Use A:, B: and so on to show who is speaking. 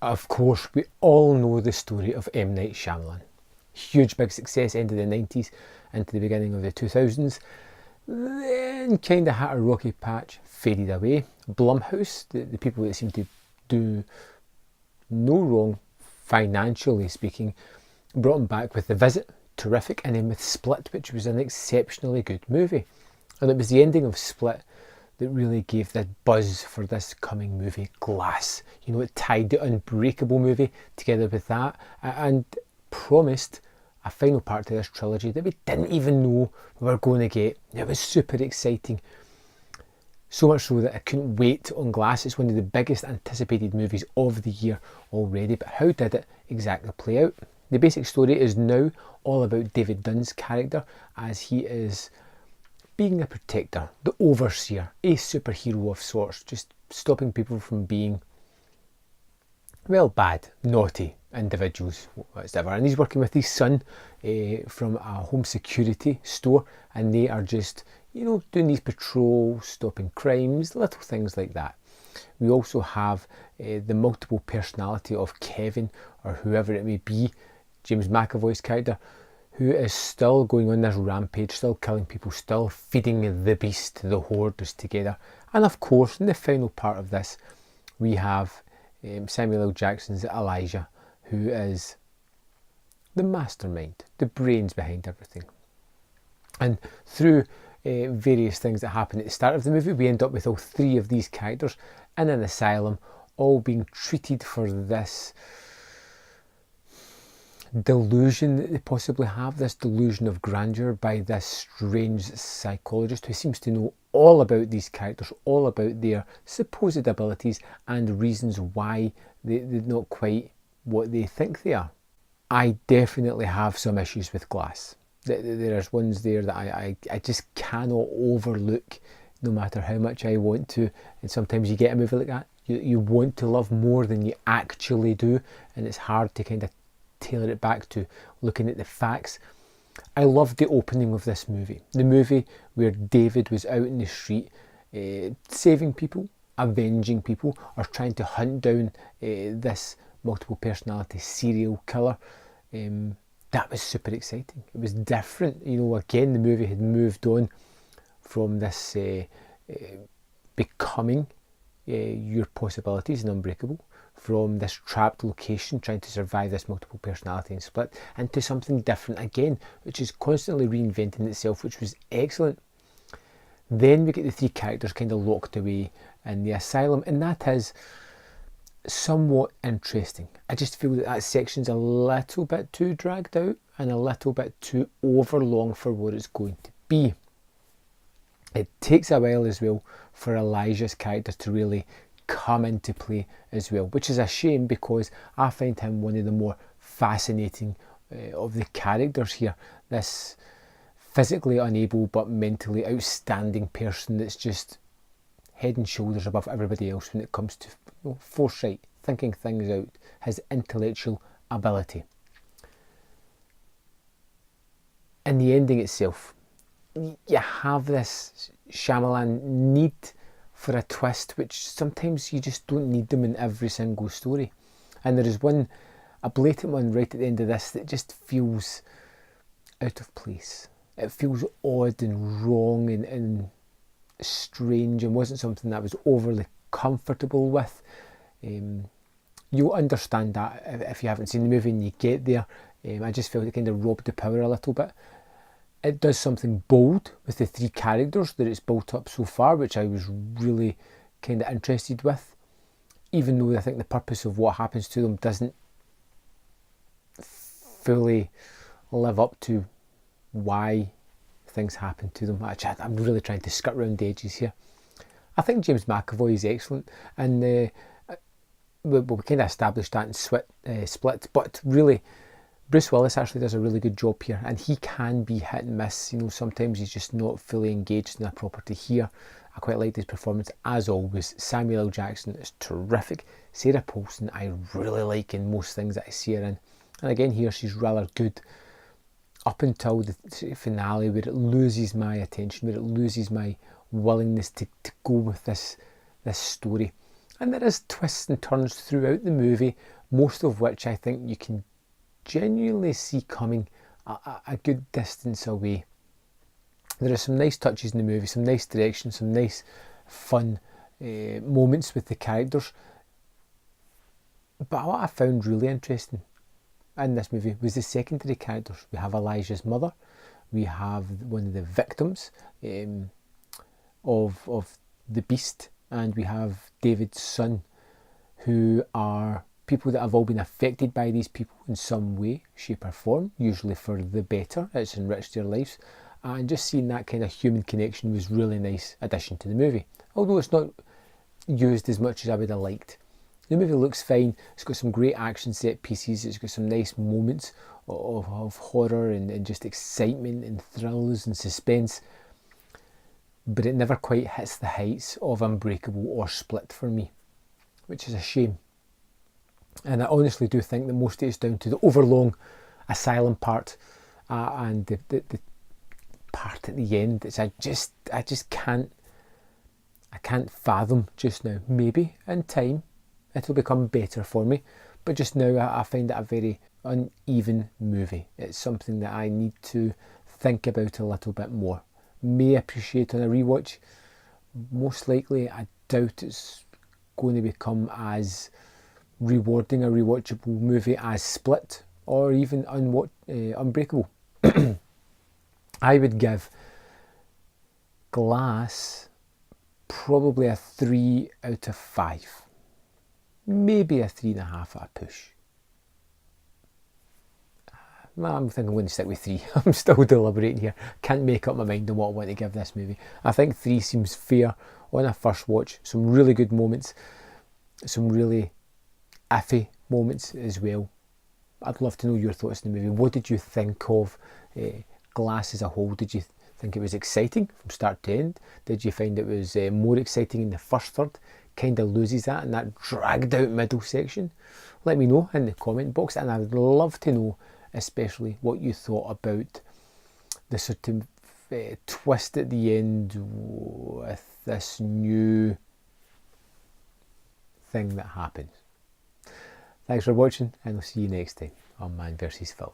A: Of course, we all know the story of M. Night Shyamalan. Huge big success, end of the 90s into the beginning of the 2000s. Then kind of had a rocky patch, faded away. Blumhouse, the people that seem to do no wrong, financially speaking, brought him back with The Visit, terrific, and then with Split, which was an exceptionally good movie. And it was the ending of Split that really gave the buzz for this coming movie, Glass. You know, it tied the Unbreakable movie together with that and promised a final part to this trilogy that we didn't even know we were going to get. It was super exciting. So much so that I couldn't wait on Glass. It's one of the biggest anticipated movies of the year already. But how did it exactly play out? The basic story is now all about David Dunn's character as he is being a protector, the overseer, a superhero of sorts, just stopping people from being, well, bad, naughty individuals, whatever. And he's working with his son from a home security store, and they are just, you know, doing these patrols, stopping crimes, little things like that. We also have the multiple personality of Kevin, or whoever it may be, James McAvoy's character, who is still going on this rampage, still killing people, still feeding the beast, the hordes together. And of course, in the final part of this, we have Samuel L. Jackson's Elijah, who is the mastermind, the brains behind everything. And through various things that happen at the start of the movie, we end up with all three of these characters in an asylum, all being treated for this delusion that they possibly have, this delusion of grandeur, by this strange psychologist who seems to know all about these characters, all about their supposed abilities and reasons why they're not quite what they think they are. I definitely have some issues with Glass. There's ones there that I just cannot overlook, no matter how much I want to. And sometimes you get a movie like that, you want to love more than you actually do, and it's hard to kind of tailor it back to looking at the facts. I loved the opening of this movie. The movie where David was out in the street saving people, avenging people, or trying to hunt down this multiple personality serial killer. That was super exciting. It was different. You know, again, the movie had moved on from this becoming your possibilities in Unbreakable, from this trapped location trying to survive this multiple personality and Split, into something different again, which is constantly reinventing itself, which was excellent. Then we get the three characters kind of locked away in the asylum, and that is somewhat interesting. I just feel that section's a little bit too dragged out and a little bit too overlong for what it's going to be. It takes a while as well for Elijah's character to really come into play as well, which is a shame because I find him one of the more fascinating of the characters here. This physically unable but mentally outstanding person that's just head and shoulders above everybody else when it comes to foresight, thinking things out, his intellectual ability. In the ending itself, you have this Shyamalan need for a twist, which sometimes you just don't need them in every single story. And there is a blatant one right at the end of this that just feels out of place. It feels odd and wrong and strange, and wasn't something that I was overly comfortable with. You'll understand that if you haven't seen the movie and you get there. I just felt it kind of robbed the power a little bit. It does something bold with the three characters that it's built up so far, which I was really kind of interested with, even though I think the purpose of what happens to them doesn't fully live up to why things happen to them. I'm really trying to skirt around the edges here. I think James McAvoy is excellent, and we kind of established that in Split, but really Bruce Willis actually does a really good job here, and he can be hit and miss. You know, sometimes he's just not fully engaged in a property. Here, I quite liked his performance as always. Samuel L. Jackson is terrific. Sarah Paulson, I really like in most things that I see her in, and again here she's rather good up until the finale, where it loses my attention, where it loses my willingness to go with this story. And there is twists and turns throughout the movie, most of which I think you can genuinely see coming a good distance away. There are some nice touches in the movie, some nice direction, some nice fun moments with the characters. But what I found really interesting in this movie was the secondary characters. We have Elijah's mother, we have one of the victims of the beast, and we have David's son, who are people that have all been affected by these people in some way, shape or form, usually for the better. It's enriched their lives, and just seeing that kind of human connection was really nice addition to the movie, although it's not used as much as I would have liked. The movie looks fine, it's got some great action set pieces, it's got some nice moments of horror and just excitement and thrills and suspense, but it never quite hits the heights of Unbreakable or Split for me, which is a shame. And I honestly do think that most of it's down to the overlong asylum part and the part at the end. It's I just can't fathom just now. Maybe in time it'll become better for me, but just now I find it a very uneven movie. It's something that I need to think about a little bit more. May appreciate on a rewatch. Most likely I doubt it's going to become as rewarding a rewatchable movie as Split or even Unbreakable. I would give Glass probably a 3 out of 5. Maybe a 3.5 at a push. Well, I think I'm going to stick with 3. I'm still deliberating here. Can't make up my mind on what I want to give this movie. I think 3 seems fair on a first watch. Some really good moments. Some really iffy moments as well. I'd love to know your thoughts on the movie. What did you think of Glass as a whole? Did you think it was exciting from start to end? Did you find it was more exciting in the first third? Kind of loses that in that dragged out middle section? Let me know in the comment box, and I would love to know especially what you thought about the sort of twist at the end with this new thing that happens. Thanks for watching, and I'll see you next time on Man vs. Film.